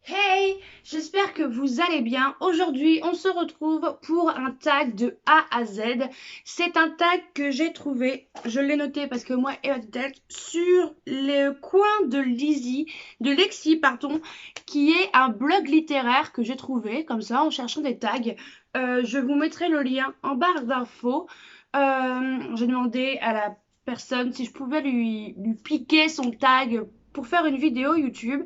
Hey, j'espère que vous allez bien. Aujourd'hui, on se retrouve pour un tag de A à Z. C'est un tag que j'ai trouvé, je l'ai noté parce que moi et ma tête, sur le coin de Lexi, pardon, qui est un blog littéraire que j'ai trouvé comme ça en cherchant des tags. Je vous mettrai le lien en barre d'infos. J'ai demandé à la personne si je pouvais lui piquer son tag pour faire une vidéo YouTube.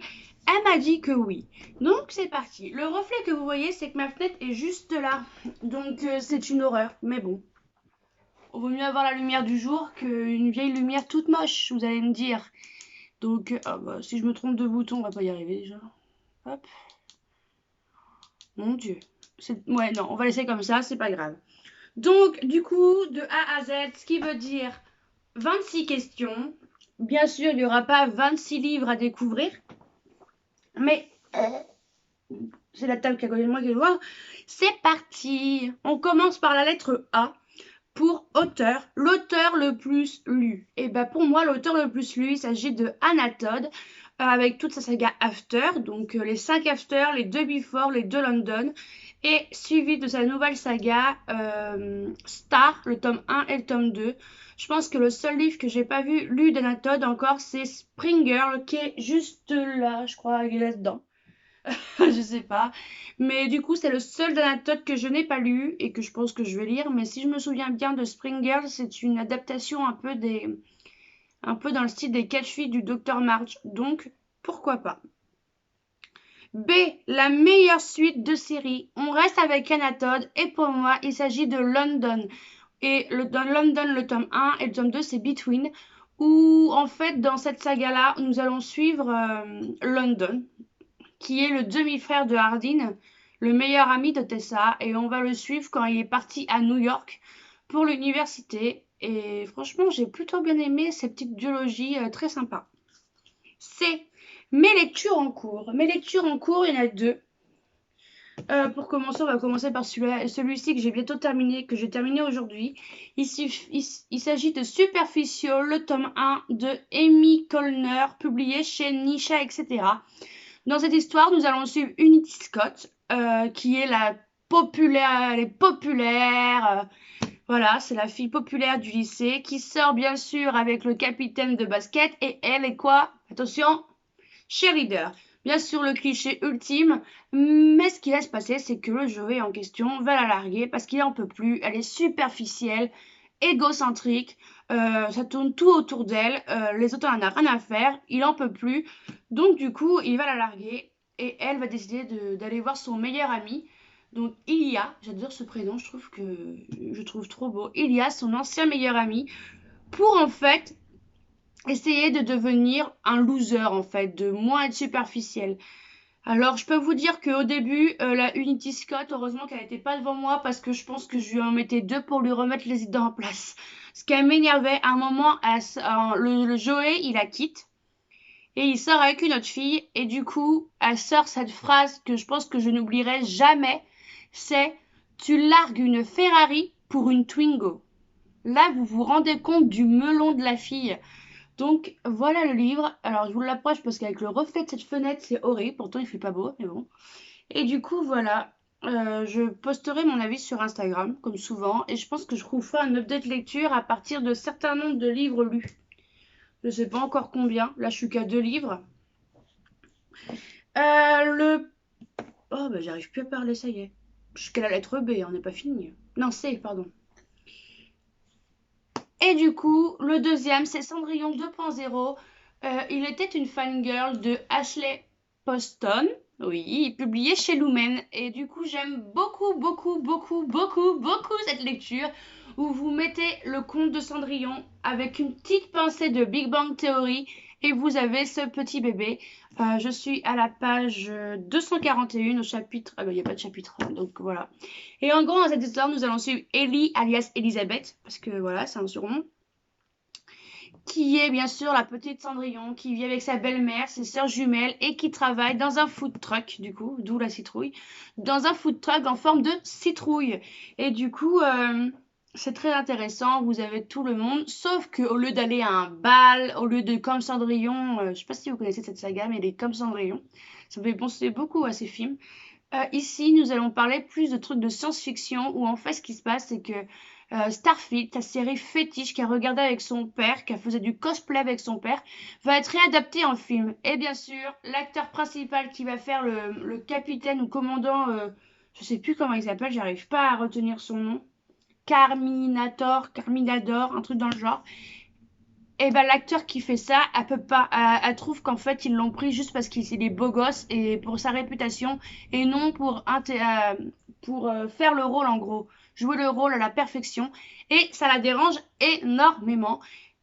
Elle m'a dit que oui. Donc c'est parti. Le reflet que vous voyez, c'est que ma fenêtre est juste là. Donc c'est une horreur. Mais bon, il vaut mieux avoir la lumière du jour qu'une vieille lumière toute moche, vous allez me dire. Donc si je me trompe de bouton, on va pas y arriver déjà. Hop. Mon Dieu. Ouais, non, on va laisser comme ça, c'est pas grave. Donc du coup, de A à Z, ce qui veut dire 26 questions. Bien sûr, il n'y aura pas 26 livres à découvrir. Mais c'est la table qui a côté de moi qui est loin. C'est parti. On commence par la lettre A pour auteur, l'auteur le plus lu. Et ben pour moi, l'auteur le plus lu, il s'agit de Anna Todd avec toute sa saga After, donc les 5 After, les 2 Before, les 2 London, et suivi de sa nouvelle saga Star, le tome 1 et le tome 2. Je pense que le seul livre que j'ai pas vu lu d'Anna Todd encore, c'est Spring Girl, qui est juste là, je crois, il est là-dedans. Je sais pas. Mais du coup, c'est le seul d'Anatote que je n'ai pas lu et que je pense que je vais lire. Mais si je me souviens bien de Spring Girl, c'est une adaptation un peu dans le style des 4 filles du Dr March. Donc, pourquoi pas. B, la meilleure suite de série. On reste avec Anatode et pour moi, il s'agit de London. Et dans London, le tome 1 et le tome 2, c'est Between. Où en fait, dans cette saga-là, nous allons suivre London, qui est le demi-frère de Hardin, le meilleur ami de Tessa, et on va le suivre quand il est parti à New York pour l'université. Et franchement, j'ai plutôt bien aimé cette petite duologie très sympa. C'est mes lectures en cours. Mes lectures en cours, il y en a deux. Pour commencer, on va commencer par celui-ci que j'ai bientôt terminé, que j'ai terminé aujourd'hui. Il s'agit de Superficial, le tome 1 de Amy Colner, publié chez Nisha, etc. Dans cette histoire, nous allons suivre Unity Scott, qui est la populaire, elle est populaire, voilà, c'est la fille populaire du lycée, qui sort bien sûr avec le capitaine de basket, et elle est quoi? Attention, cheerleader. Bien sûr, le cliché ultime, mais ce qui va se passer, c'est que le Joey en question va la larguer parce qu'il en peut plus, elle est superficielle, égocentrique, ça tourne tout autour d'elle, les autres en a rien à faire, il en peut plus, donc du coup il va la larguer et elle va décider d'aller voir son meilleur ami. Donc Ilia, j'adore ce prénom, je trouve trop beau. Ilia, son ancien meilleur ami, pour en fait essayer de devenir un loser en fait, de moins être superficiel. Alors, je peux vous dire qu'au début, la Unity Scott, heureusement qu'elle n'était pas devant moi parce que je pense que je lui en mettais deux pour lui remettre les idées en place. Ce qui m'énervait, à un moment, le Joey, il la quitte et il sort avec une autre fille et du coup, elle sort cette phrase que je pense que je n'oublierai jamais, c'est tu largues une Ferrari pour une Twingo. Là, vous vous rendez compte du melon de la fille. Donc voilà le livre. Alors je vous l'approche parce qu'avec le reflet de cette fenêtre, c'est horrible. Pourtant il fait pas beau, mais bon. Et du coup voilà, je posterai mon avis sur Instagram comme souvent. Et je pense que je vous ferai un update lecture à partir de certains nombres de livres lus. Je sais pas encore combien. Là je suis qu'à 2 livres. Le... Oh bah j'arrive plus à parler, ça y est. Je suis qu'à la lettre B, on n'est pas fini. Non, C, pardon. Et du coup, le deuxième, c'est Cendrillon 2.0. Il était une fangirl de Ashley Poston. Oui, publié chez Lumen. Et du coup, j'aime beaucoup, beaucoup, beaucoup, beaucoup, beaucoup cette lecture où vous mettez le conte de Cendrillon avec une petite pincée de Big Bang Theory et vous avez ce petit bébé. Je suis à la page 241 au chapitre... Ah ben, il n'y a pas de chapitre, donc voilà. Et en gros, dans cette histoire, nous allons suivre Ellie, alias Elisabeth, parce que voilà, c'est un surnom, qui est bien sûr la petite Cendrillon, qui vit avec sa belle-mère, ses sœurs jumelles, et qui travaille dans un food truck, du coup, d'où la citrouille, dans un food truck en forme de citrouille. Et du coup, C'est très intéressant, vous avez tout le monde, sauf qu'au lieu d'aller à un bal, au lieu de Comme Cendrillon, je sais pas si vous connaissez cette saga, mais les Comme Cendrillon, ça me fait penser beaucoup à ces films. Ici, nous allons parler plus de trucs de science-fiction, où en fait, ce qui se passe, c'est que Starfleet, ta série fétiche qu'a regardé avec son père, qui faisait du cosplay avec son père, va être réadaptée en film. Et bien sûr, l'acteur principal qui va faire le capitaine ou commandant, je sais plus comment il s'appelle, j'arrive pas à retenir son nom. Carminador, un truc dans le genre. Et ben l'acteur qui fait ça, elle peut pas, elle trouve qu'en fait ils l'ont pris juste parce qu'il est beau gosse et pour sa réputation et non pour faire le rôle en gros, jouer le rôle à la perfection et ça la dérange énormément.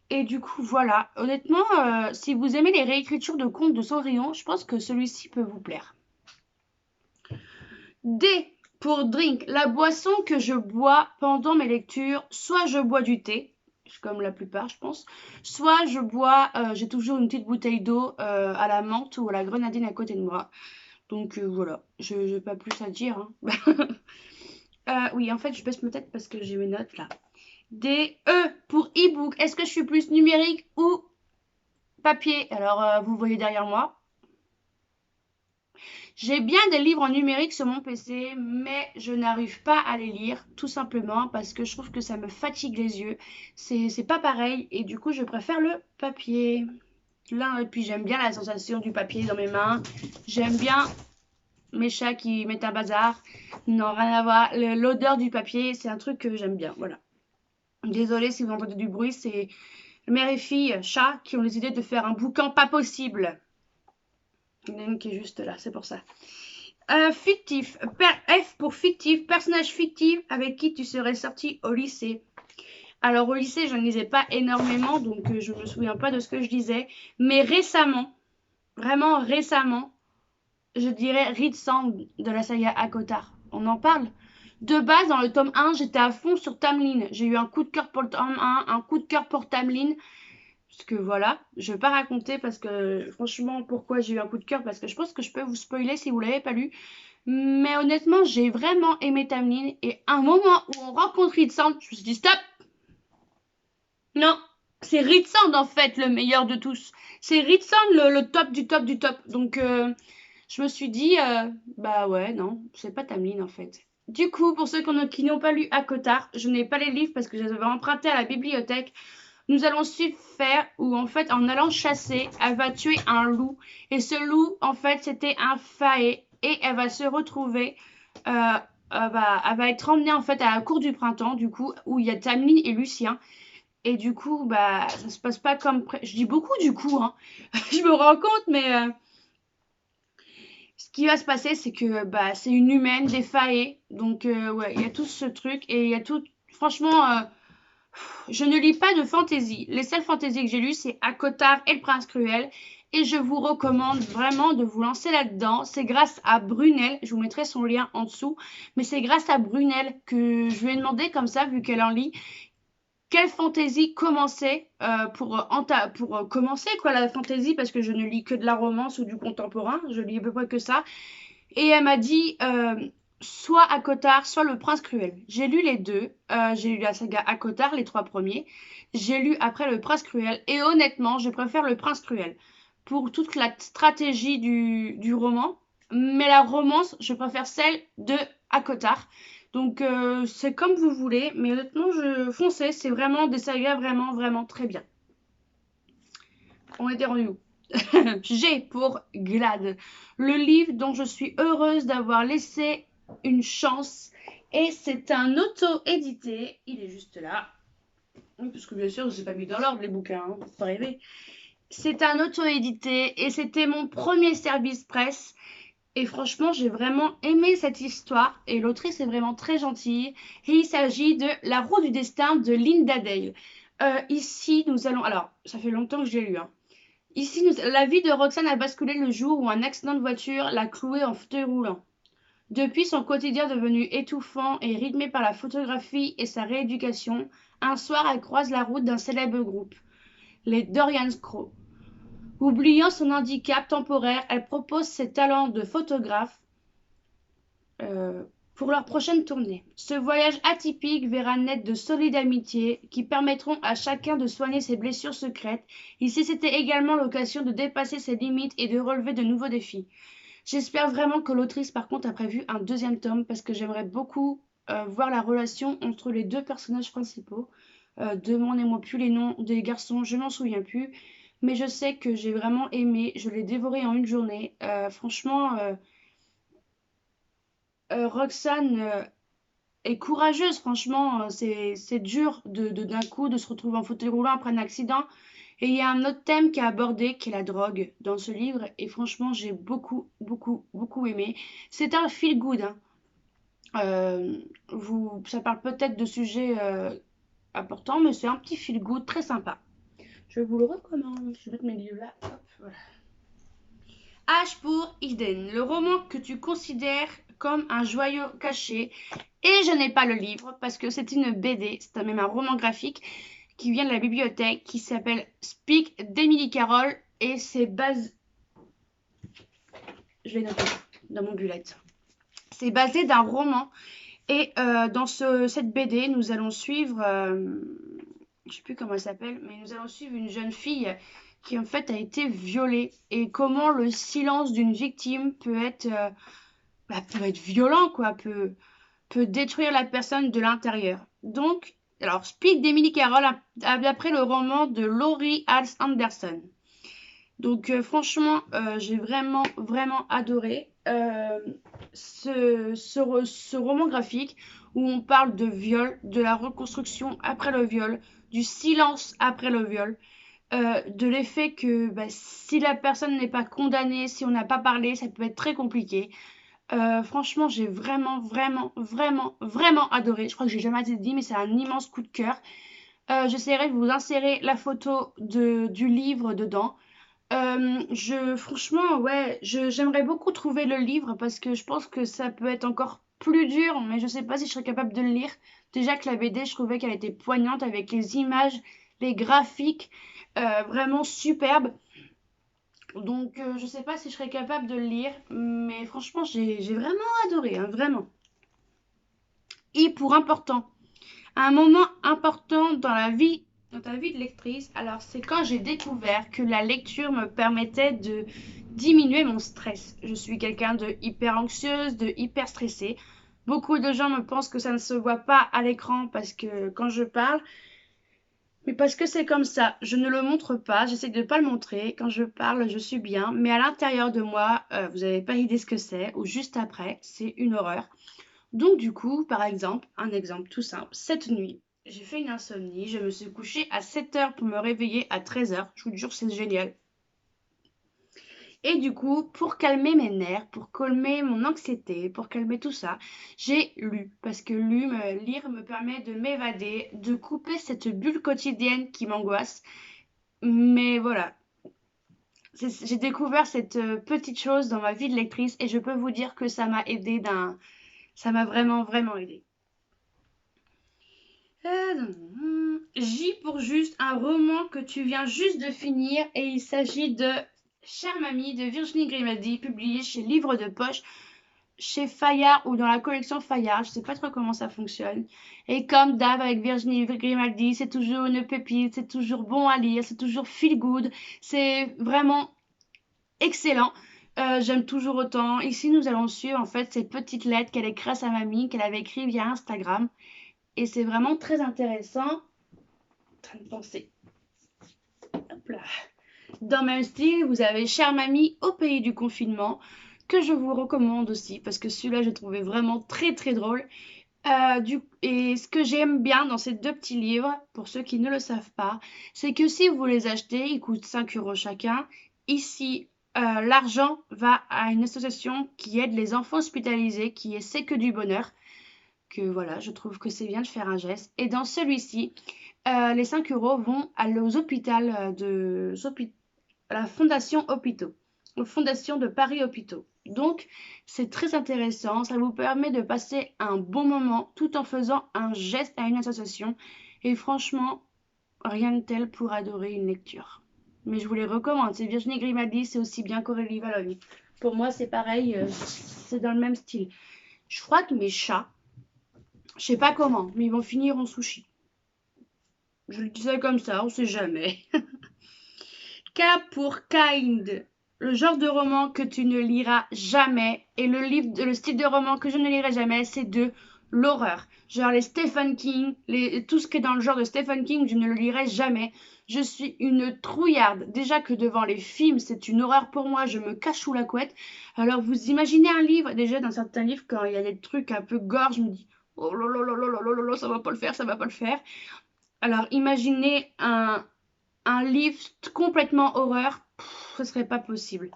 Et du coup voilà, honnêtement, si vous aimez les réécritures de contes de Cendrillon, je pense que celui-ci peut vous plaire. D pour drink, la boisson que je bois pendant mes lectures, soit je bois du thé, comme la plupart je pense, soit je bois, j'ai toujours une petite bouteille d'eau à la menthe ou à la grenadine à côté de moi. Donc voilà, je n'ai pas plus à dire. Hein. Oui, en fait je baisse ma tête parce que j'ai mes notes là. D, E pour e-book, est-ce que je suis plus numérique ou papier? Alors vous voyez derrière moi. J'ai bien des livres en numérique sur mon PC, mais je n'arrive pas à les lire, tout simplement parce que je trouve que ça me fatigue les yeux. C'est pas pareil, et du coup, je préfère le papier. Là, et puis j'aime bien la sensation du papier dans mes mains. J'aime bien mes chats qui mettent un bazar. Non, rien à voir. L'odeur du papier, c'est un truc que j'aime bien. Voilà. Désolée si vous entendez du bruit, c'est mère et fille, chats, qui ont décidé de faire un bouquin pas possible. Il y en a une qui est juste là, c'est pour ça. Fictif. F pour fictif. Personnage fictif avec qui tu serais sorti au lycée. Alors au lycée, je ne lisais pas énormément, donc je ne me souviens pas de ce que je lisais. Mais récemment, vraiment récemment, je dirais Reed Sand de la saga Akotar. On en parle. De base, dans le tome 1, j'étais à fond sur Tamlin. J'ai eu un coup de cœur pour le tome 1, un coup de cœur pour Tamlin. Parce que voilà, je ne vais pas raconter parce que franchement, pourquoi j'ai eu un coup de cœur, parce que je pense que je peux vous spoiler si vous ne l'avez pas lu. Mais honnêtement, j'ai vraiment aimé Tamlin. Et à un moment où on rencontre Reed Sand, je me suis dit stop. Non, c'est Reed Sand en fait le meilleur de tous. C'est Reed Sand le top du top du top. Donc je me suis dit, bah ouais, non, c'est pas Tamlin en fait. Du coup, pour ceux qui n'ont pas lu Akotar, je n'ai pas les livres parce que je les avais empruntés à la bibliothèque. Nous allons suivre faire où en fait en allant chasser, elle va tuer un loup. Et ce loup, en fait, c'était un faé. Et elle va se retrouver, elle va être emmenée en fait à la cour du printemps, du coup, où il y a Tamlin et Lucien. Et du coup, bah, ça se passe pas comme... Je dis beaucoup du coup, hein. Je me rends compte, mais ce qui va se passer, c'est que bah, c'est une humaine, des faées. Donc, ouais, il y a tout ce truc. Et il y a tout... Franchement, je ne lis pas de fantasy. Les seules fantaisies que j'ai lues, c'est Akotar et le Prince Cruel. Et je vous recommande vraiment de vous lancer là-dedans. C'est grâce à Brunel, je vous mettrai son lien en dessous, mais c'est grâce à Brunel que je lui ai demandé comme ça, vu qu'elle en lit, quelle fantaisie commencer pour commencer quoi la fantaisie, parce que je ne lis que de la romance ou du contemporain, je lis à peu près que ça. Et elle m'a dit soit Akotar, soit Le Prince Cruel. J'ai lu les deux. J'ai lu la saga Akotar, les 3 premiers. J'ai lu après Le Prince Cruel. Et honnêtement, je préfère Le Prince Cruel. Pour toute la stratégie du roman. Mais la romance, je préfère celle de Akotar. Donc c'est comme vous voulez. Mais honnêtement, foncez. C'est vraiment des sagas vraiment, vraiment très bien. On était rendu où? G pour Glad. Le livre dont je suis heureuse d'avoir laissé une chance. Et c'est un auto-édité. Il est juste là. Oui, parce que bien sûr, je ne les ai pas mis dans l'ordre, les bouquins. Hein, faut pas rêver. C'est un auto-édité et c'était mon premier service presse. Et franchement, j'ai vraiment aimé cette histoire. Et l'autrice est vraiment très gentille. Et il s'agit de La roue du destin de Linda Dale. Ici, nous allons... Alors, ça fait longtemps que je l'ai lu. Hein. Ici, la vie de Roxane a basculé le jour où un accident de voiture l'a clouée en fauteuil roulant. Depuis son quotidien devenu étouffant et rythmé par la photographie et sa rééducation, un soir elle croise la route d'un célèbre groupe, les Dorian Crow. Oubliant son handicap temporaire, elle propose ses talents de photographe pour leur prochaine tournée. Ce voyage atypique verra naître de solides amitiés qui permettront à chacun de soigner ses blessures secrètes. Ici, c'était également l'occasion de dépasser ses limites et de relever de nouveaux défis. J'espère vraiment que l'autrice, par contre, a prévu un deuxième tome parce que j'aimerais beaucoup voir la relation entre les deux personnages principaux. Demandez-moi plus les noms des garçons, je m'en souviens plus. Mais je sais que j'ai vraiment aimé, je l'ai dévoré en une journée. Franchement, Roxane est courageuse, franchement. C'est dur d'un coup de se retrouver en fauteuil roulant après un accident. Et il y a un autre thème qui est abordé, qui est la drogue, dans ce livre. Et franchement, j'ai beaucoup, beaucoup, beaucoup aimé. C'est un feel good, hein. Ça parle peut-être de sujets importants, mais c'est un petit feel good très sympa. Je vous le recommande. Je vais mettre mes livres là. Hop, voilà. H pour Eden, le roman que tu considères comme un joyau caché. Et je n'ai pas le livre parce que c'est une BD, c'est même un roman graphique qui vient de la bibliothèque qui s'appelle Speak d'Emily Carroll et c'est basé. Je l'ai noté dans mon bullet. C'est basé d'un roman et dans cette BD, nous allons suivre. Je ne sais plus comment elle s'appelle, mais nous allons suivre une jeune fille qui en fait a été violée et comment le silence d'une victime peut être violent, quoi, peut détruire la personne de l'intérieur. Donc, alors, Speak d'Emily Carroll, d'après le roman de Laurie Hals Anderson. Donc, franchement, j'ai vraiment, vraiment adoré ce roman graphique où on parle de viol, de la reconstruction après le viol, du silence après le viol, de l'effet que si la personne n'est pas condamnée, si on n'a pas parlé, ça peut être très compliqué. Franchement, j'ai vraiment, vraiment, vraiment, vraiment adoré. Je crois que j'ai jamais assez dit, mais c'est un immense coup de cœur. J'essaierai de vous insérer la photo du livre dedans. Franchement, ouais, j'aimerais beaucoup trouver le livre parce que je pense que ça peut être encore plus dur, mais je sais pas si je serais capable de le lire. Déjà que la BD, je trouvais qu'elle était poignante avec les images, les graphiques, vraiment superbes. Donc, je sais pas si je serais capable de le lire, mais franchement, j'ai vraiment adoré, hein, vraiment. Et pour important, un moment important dans ta vie de lectrice, alors c'est quand j'ai découvert que la lecture me permettait de diminuer mon stress. Je suis quelqu'un de hyper anxieuse, de hyper stressée. Beaucoup de gens me pensent que ça ne se voit pas à l'écran parce que quand je parle, mais parce que c'est comme ça, je ne le montre pas, j'essaie de ne pas le montrer. Quand je parle, je suis bien, mais à l'intérieur de moi, vous n'avez pas idée ce que c'est, ou juste après, c'est une horreur. Donc du coup, par exemple, un exemple tout simple, cette nuit, j'ai fait une insomnie, je me suis couchée à 7 heures pour me réveiller à 13 heures. Je vous jure, c'est génial. Et du coup, pour calmer mes nerfs, pour calmer mon anxiété, pour calmer tout ça, j'ai lu. Parce que lire me permet de m'évader, de couper cette bulle quotidienne qui m'angoisse. Mais voilà, j'ai découvert cette petite chose dans ma vie de lectrice et je peux vous dire que ça m'a aidé Ça m'a vraiment, vraiment aidé. J pour juste un roman que tu viens juste de finir et il s'agit de Chère Mamie de Virginie Grimaldi, publié chez Livre de Poche, chez Fayard ou dans la collection Fayard, je sais pas trop comment ça fonctionne. Et comme d'hab avec Virginie Grimaldi, c'est toujours une pépite, c'est toujours bon à lire, c'est toujours feel good, c'est vraiment excellent. J'aime toujours autant. Ici, nous allons suivre en fait ces petites lettres qu'elle écrit à sa mamie, qu'elle avait écrites via Instagram. Et c'est vraiment très intéressant. En train de penser. Hop là. Dans le même style, vous avez Chère Mamie au pays du confinement, que je vous recommande aussi, parce que celui-là, j'ai trouvé vraiment très très drôle. Et ce que j'aime bien dans ces deux petits livres, pour ceux qui ne le savent pas, c'est que si vous les achetez, ils coûtent 5 euros chacun. Ici, l'argent va à une association qui aide les enfants hospitalisés, qui est C'est que du bonheur. Que voilà, je trouve que c'est bien de faire un geste. Et dans celui-ci, les 5 euros vont aux hôpitaux à la Fondation Hôpitaux, aux Fondations de Paris Hôpitaux. Donc, c'est très intéressant. Ça vous permet de passer un bon moment tout en faisant un geste à une association. Et franchement, rien de tel pour adorer une lecture. Mais je vous les recommande. C'est Virginie Grimaldi, c'est aussi bien qu'Aurélie Valogne. Pour moi, c'est pareil, c'est dans le même style. Je crois que mes chats, je sais pas comment, mais ils vont finir en sushi. Je le disais comme ça, on sait jamais. K pour Kind, le genre de roman que tu ne liras jamais. Et le style de roman que je ne lirai jamais, c'est de l'horreur. Genre les Stephen King, tout ce qui est dans le genre de Stephen King, je ne le lirai jamais. Je suis une trouillarde. Déjà que devant les films, c'est une horreur pour moi, je me cache sous la couette. Alors vous imaginez un livre, déjà dans certains livres, quand il y a des trucs un peu gore, je me dis, oh là là là là là là là, ça va pas le faire, ça va pas le faire. Alors imaginez un livre complètement horreur, ce serait pas possible.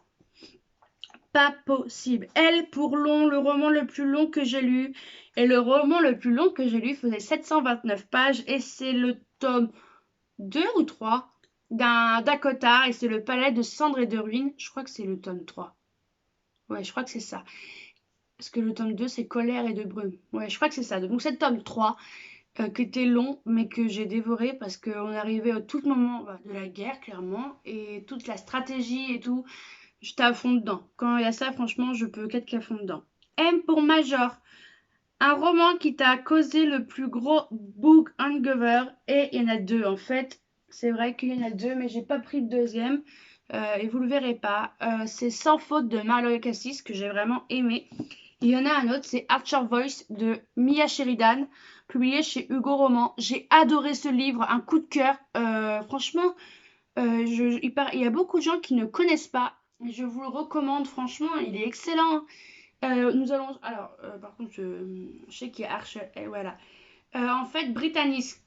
Pas possible. Elle pour long, le roman le plus long que j'ai lu. Et le roman le plus long que j'ai lu faisait 729 pages et c'est le tome 2 ou 3 d'un Dakota et c'est le palais de cendres et de ruines. Je crois que c'est le tome 3. Ouais, je crois que c'est ça. Parce que le tome 2 c'est colère et de brume. Ouais, je crois que c'est ça. Donc c'est le tome 3 qui était long, mais que j'ai dévoré parce qu'on arrivait au tout moment de la guerre, clairement, et toute la stratégie et tout, j'étais à fond dedans. Quand il y a ça, franchement, je peux qu'être qu'à fond dedans. M pour Major, un roman qui t'a causé le plus gros book hangover, et il y en a deux en fait. C'est vrai qu'il y en a deux, mais j'ai pas pris le deuxième. Et vous le verrez pas. C'est Sans faute de Marlowe Cassis que j'ai vraiment aimé. Il y en a un autre, c'est Archer Voice de Mia Sheridan, publié chez Hugo Roman. J'ai adoré ce livre, un coup de cœur. Franchement, il y a beaucoup de gens qui ne connaissent pas. Je vous le recommande, franchement, il est excellent. Nous allons. Alors, par contre, je sais qu'il y a Archer. Et voilà. En fait, Brice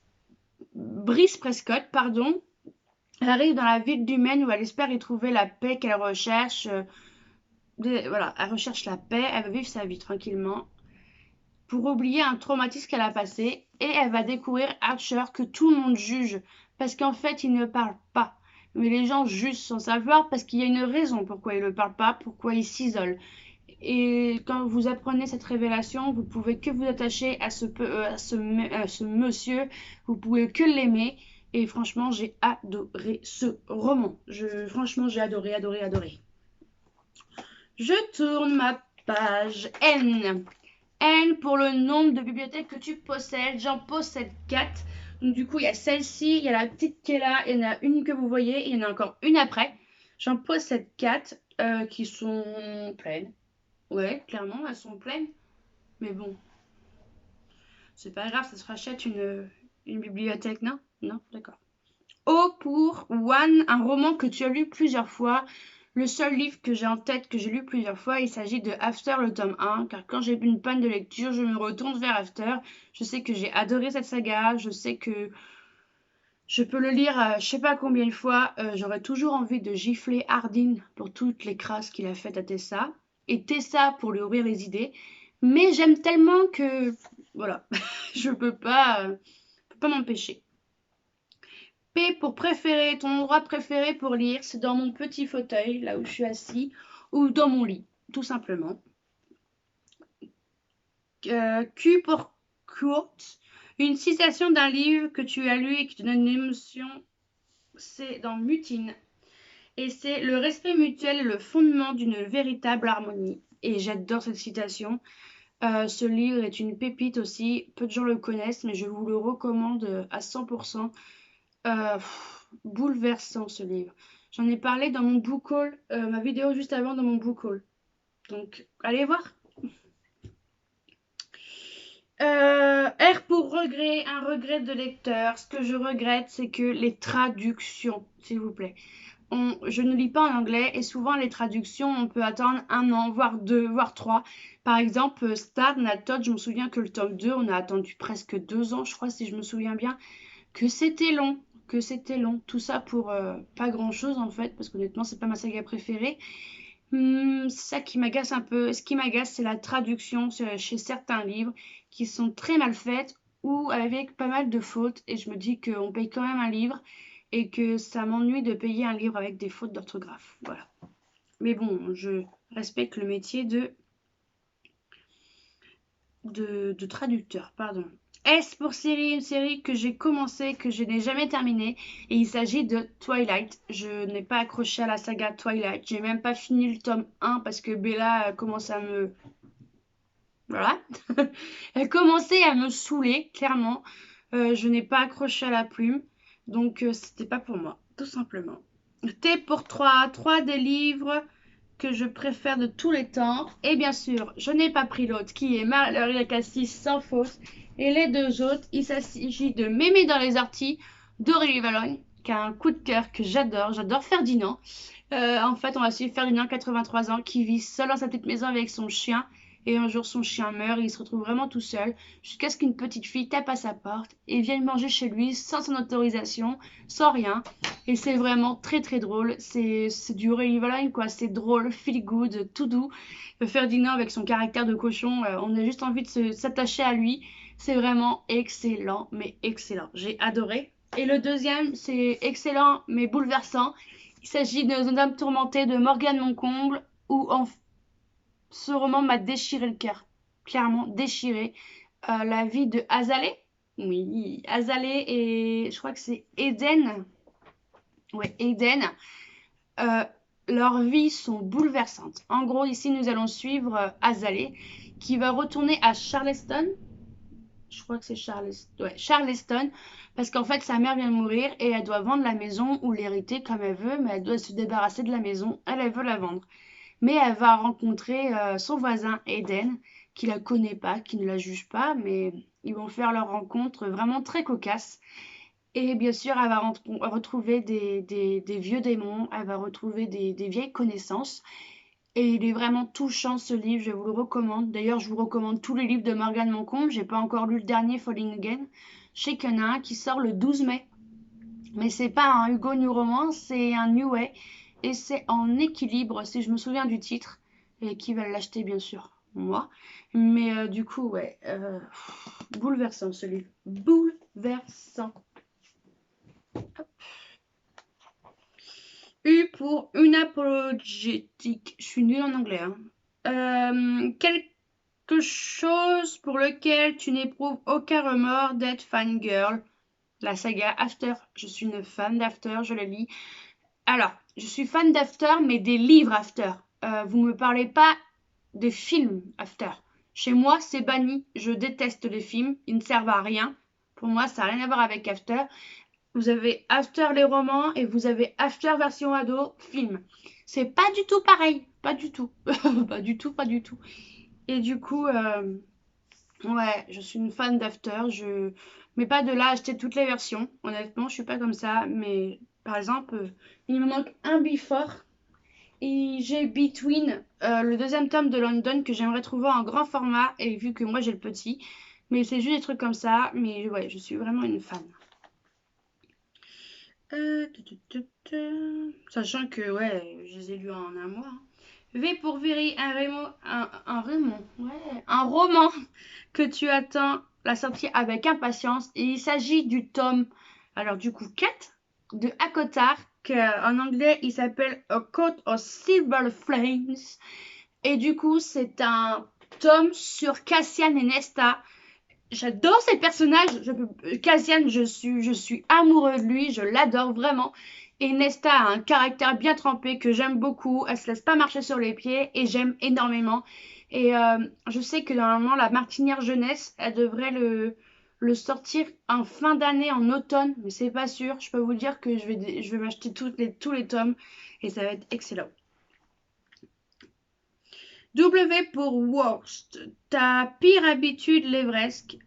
Prescott, pardon, elle arrive dans la ville du Maine où elle espère y trouver la paix qu'elle recherche. Voilà, elle recherche la paix, elle va vivre sa vie tranquillement pour oublier un traumatisme qu'elle a passé et elle va découvrir Archer que tout le monde juge parce qu'en fait il ne parle pas. Mais les gens jugent sans savoir parce qu'il y a une raison pourquoi il ne parle pas, pourquoi il s'isole. Et quand vous apprenez cette révélation, vous pouvez que vous attacher à ce monsieur, vous pouvez que l'aimer. Et franchement, j'ai adoré ce roman. Franchement, j'ai adoré, adoré, adoré. Je tourne ma page N. N pour le nombre de bibliothèques que tu possèdes. J'en possède 4. Donc du coup, il y a celle-ci, il y a la petite qui est là, il y en a une que vous voyez, et il y en a encore une après. J'en possède 4 qui sont pleines. Ouais, clairement, elles sont pleines. Mais bon, c'est pas grave, ça se rachète une bibliothèque, non? Non, d'accord. O pour One, un roman que tu as lu plusieurs fois. Le seul livre que j'ai en tête, que j'ai lu plusieurs fois, il s'agit de After, le tome 1, car quand j'ai une panne de lecture, je me retourne vers After. Je sais que j'ai adoré cette saga, je sais que je peux le lire je sais pas combien de fois. J'aurais toujours envie de gifler Hardin pour toutes les crasses qu'il a faites à Tessa, et Tessa pour lui ouvrir les idées. Mais j'aime tellement que, voilà, je peux pas m'empêcher. P pour préférer, ton endroit préféré pour lire, c'est dans mon petit fauteuil, là où je suis assis, ou dans mon lit, tout simplement. Q pour quote, une citation d'un livre que tu as lu et qui te donne une émotion, c'est dans Mutine. Et c'est le respect mutuel est le fondement d'une véritable harmonie. Et j'adore cette citation. Ce livre est une pépite aussi. Peu de gens le connaissent, mais je vous le recommande à 100%. Bouleversant ce livre. J'en ai parlé dans mon book haul, ma vidéo juste avant dans mon book haul. Donc, allez voir. R pour regret, un regret de lecteur. Ce que je regrette, c'est que les traductions, s'il vous plaît. Je ne lis pas en anglais et souvent les traductions, on peut attendre 1 an, voire 2, voire 3. Par exemple, Star, Nat Todd, je me souviens que le tome 2, on a attendu presque 2 ans, je crois, si je me souviens bien, que c'était long. Tout ça pour pas grand chose en fait, parce qu'honnêtement, c'est pas ma saga préférée. C'est ça qui m'agace un peu. Ce qui m'agace, c'est la traduction chez certains livres qui sont très mal faites ou avec pas mal de fautes. Et je me dis qu'on paye quand même un livre et que ça m'ennuie de payer un livre avec des fautes d'orthographe. Voilà. Mais bon, je respecte le métier de traducteur, pardon. S pour série, une série que j'ai commencé, que je n'ai jamais terminée. Et il s'agit de Twilight. Je n'ai pas accroché à la saga Twilight. J'ai même pas fini le tome 1 parce que Bella commence à me Voilà. Elle commençait à me saouler, clairement. Je n'ai pas accroché à la plume, donc c'était pas pour moi, tout simplement. T pour 3, 3 des livres que je préfère de tous les temps. Et bien sûr, je n'ai pas pris l'autre qui est Mallory Cassis sans faute. Et les deux autres, il s'agit de Mémé dans les orties d'Aurélie Valogne, qui a un coup de cœur que j'adore. J'adore Ferdinand. En fait, on va suivre Ferdinand, 83 ans, qui vit seul dans sa petite maison avec son chien. Et un jour, son chien meurt et il se retrouve vraiment tout seul, jusqu'à ce qu'une petite fille tape à sa porte et vienne manger chez lui sans son autorisation, sans rien. Et c'est vraiment très très drôle. C'est du Aurélie Valogne, quoi. C'est drôle, feel good, tout doux. Ferdinand, avec son caractère de cochon, on a juste envie de s'attacher à lui. C'est vraiment excellent, mais excellent. J'ai adoré. Et le deuxième, c'est excellent, mais bouleversant. Il s'agit de Zone d'âme tourmentée de Morgane Moncomble, où ce roman m'a déchiré le cœur. Clairement, déchiré. La vie de Azalée. Oui, Azalée et je crois que c'est Eden. Ouais, Eden. Euh, Leurs vies sont bouleversantes. En gros, ici, nous allons suivre Azalée, qui va retourner à Charleston. Je crois que c'est Charleston, parce qu'en fait, sa mère vient de mourir et elle doit vendre la maison ou l'hériter comme elle veut, mais elle doit se débarrasser de la maison. Elle veut la vendre. Mais elle va rencontrer son voisin Eden, qui la connaît pas, qui ne la juge pas, mais ils vont faire leur rencontre vraiment très cocasse. Et bien sûr, elle va retrouver des vieux démons, elle va retrouver des vieilles connaissances. Et il est vraiment touchant ce livre, je vous le recommande. D'ailleurs, je vous recommande tous les livres de Morgane Moncomble. J'ai pas encore lu le dernier, Falling Again. Je sais qu'il y en a un qui sort le 12 mai. Mais c'est pas un Hugo New Romance, c'est un New Way. Et c'est en équilibre, si je me souviens du titre. Et qui va l'acheter, bien sûr, moi. Mais du coup, ouais. Bouleversant ce livre. Bouleversant. U pour unapologétique. Je suis nulle en anglais. Hein. Quelque chose pour lequel tu n'éprouves aucun remords d'être fangirl. La saga After. Je suis une fan d'After, je la lis. Alors, je suis fan d'After, mais des livres After. Vous me parlez pas des films After. Chez moi, c'est banni. Je déteste les films. Ils ne servent à rien. Pour moi, ça n'a rien à voir avec After. Vous avez After les romans et vous avez After version ado film. C'est pas du tout pareil. Pas du tout. Pas du tout, pas du tout. Et du coup, ouais, je suis une fan d'After. Mais pas de là acheter toutes les versions. Honnêtement, je suis pas comme ça. Mais par exemple, il me manque un Before. Et j'ai Between, le deuxième tome de London que j'aimerais trouver en grand format. Et vu que moi j'ai le petit. Mais c'est juste des trucs comme ça. Mais ouais, je suis vraiment une fan. Sachant que, ouais, je les ai lus en un mois. Hein. V pour Véry, un roman que tu attends la sortie avec impatience. Et il s'agit du tome, alors du coup 4 de Akotar, en anglais il s'appelle A Coat of Silver Flames. Et du coup c'est un tome sur Cassian et Nesta. J'adore ces personnages. Cassian, je suis amoureux de lui. Je l'adore vraiment. Et Nesta a un caractère bien trempé que j'aime beaucoup. Elle se laisse pas marcher sur les pieds et j'aime énormément. Et je sais que normalement la Martinière Jeunesse, elle devrait le sortir en fin d'année, en automne, mais c'est pas sûr. Je peux vous dire que je vais m'acheter tous les tomes et ça va être excellent. W pour Worst. Ta pire habitude, l'Evresque.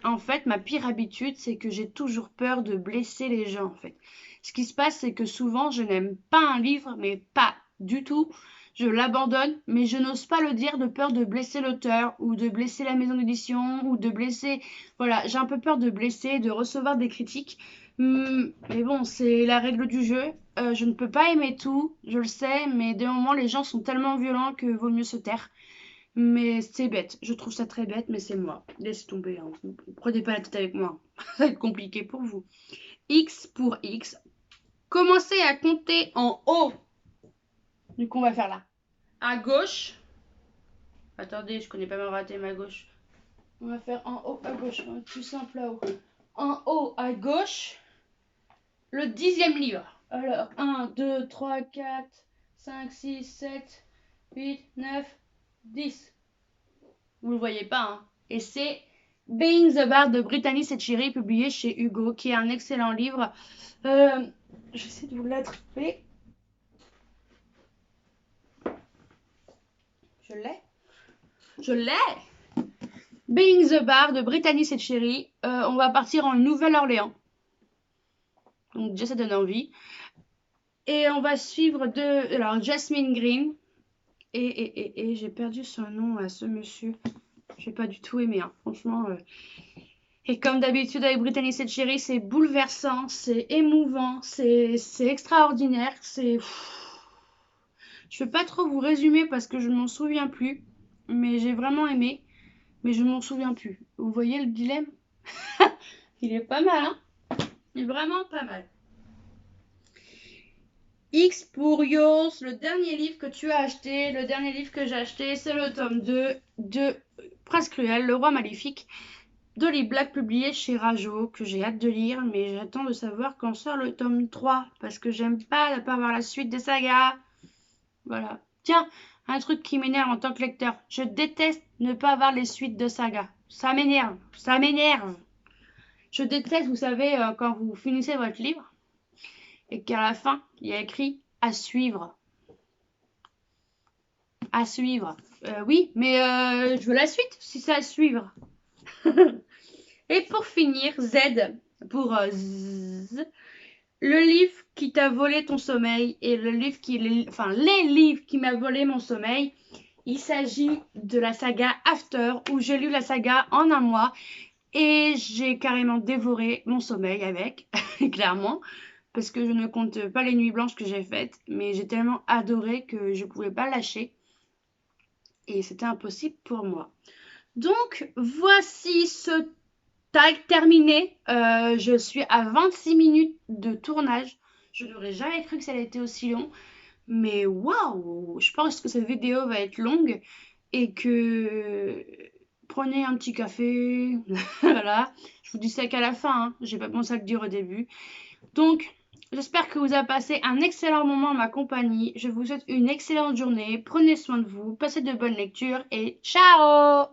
En fait, ma pire habitude, c'est que j'ai toujours peur de blesser les gens, en fait. Ce qui se passe, c'est que souvent, je n'aime pas un livre, mais pas du tout. Je l'abandonne, mais je n'ose pas le dire de peur de blesser l'auteur ou de blesser la maison d'édition ou de blesser... Voilà, j'ai un peu peur de blesser, de recevoir des critiques. Mais bon, c'est la règle du jeu. Je ne peux pas aimer tout, je le sais, mais des moments, les gens sont tellement violents que vaut mieux se taire. Mais c'est bête, je trouve ça très bête, mais c'est moi. Laissez tomber, hein. Prenez pas la tête avec moi. Ça va être compliqué pour vous. X pour X. Commencez à compter en haut. Du coup, on va faire là. À gauche. Attendez, je connais pas ma raté ma gauche. On va faire en haut à gauche. Tout simple là-haut. En haut à gauche. Le 10e livre. Alors, 1, 2, 3, 4, 5, 6, 7, 8, 9, 10. Vous le voyez pas, hein. Et c'est Being the Bard de Brittany Setchiri, publié chez Hugo, qui est un excellent livre. J'essaie de vous l'attraper. Je l'ai. Being the Bard de Brittany Setchiri. On va partir en Nouvelle-Orléans. Donc déjà ça donne envie. Et on va suivre alors Jasmine Green. Et j'ai perdu son nom à ce monsieur. J'ai pas du tout aimé, hein. Franchement. Et comme d'habitude avec Brittany Setchiri, c'est bouleversant, c'est émouvant, c'est extraordinaire, c'est... Je vais pas trop vous résumer parce que je ne m'en souviens plus, mais j'ai vraiment aimé, mais je ne m'en souviens plus. Vous voyez le dilemme? Il est pas mal, hein? Il est vraiment pas mal. X pour Yours, le dernier livre que tu as acheté, le dernier livre que j'ai acheté, c'est le tome 2 de Prince Cruel, le roi maléfique, d'Holly Black, publié chez Rajo, que j'ai hâte de lire, mais j'attends de savoir quand sort le tome 3, parce que j'aime pas ne pas avoir la suite des sagas. Voilà. Tiens, un truc qui m'énerve en tant que lecteur, je déteste ne pas avoir les suites de sagas. Ça m'énerve, ça m'énerve. Je déteste, vous savez, quand vous finissez votre livre, et qu'à la fin, il y a écrit « à suivre ». À suivre. Oui, mais je veux la suite, si c'est à suivre. Et pour finir, Z pour Z, le livre qui t'a volé ton sommeil et le livre les livres qui m'a volé mon sommeil. Il s'agit de la saga After, où j'ai lu la saga en un mois et j'ai carrément dévoré mon sommeil avec, clairement, parce que je ne compte pas les nuits blanches que j'ai faites, mais j'ai tellement adoré que je ne pouvais pas lâcher et c'était impossible pour moi. Donc voici ce tag terminé. Je suis à 26 minutes de tournage. Je n'aurais jamais cru que ça allait être aussi long. Mais waouh! Je pense que cette vidéo va être longue et que prenez un petit café. Voilà. Je vous dis ça qu'à la fin, hein. J'ai pas pensé à le dire au début. Donc, j'espère que vous avez passé un excellent moment en ma compagnie. Je vous souhaite une excellente journée. Prenez soin de vous, passez de bonnes lectures et ciao!